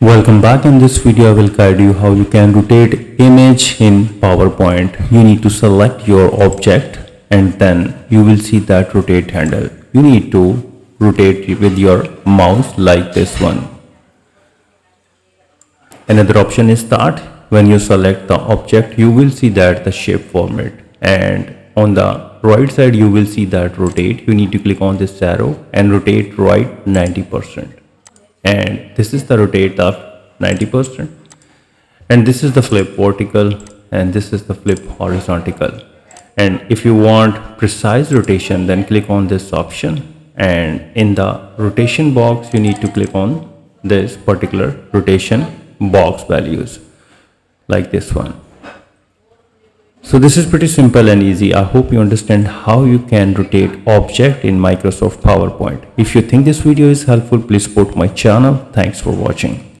Welcome back. In this video I will guide you how you can rotate image in PowerPoint. You need to select your object and then you will see that rotate handle. You need to rotate with your mouse like this one. Another option is that when you select the object you will see that the shape format, and on the right side you will see that rotate. You need to click on this arrow and rotate right 90%. And this is the rotate of 90%, and this is the flip vertical, and this is the flip horizontal. And if you want precise rotation, then click on this option, and in the rotation box you need to click on this particular rotation box values like this one. So this is pretty simple and easy. I hope you understand how you can rotate object in Microsoft PowerPoint. If you think this video is helpful, please support my channel. Thanks for watching.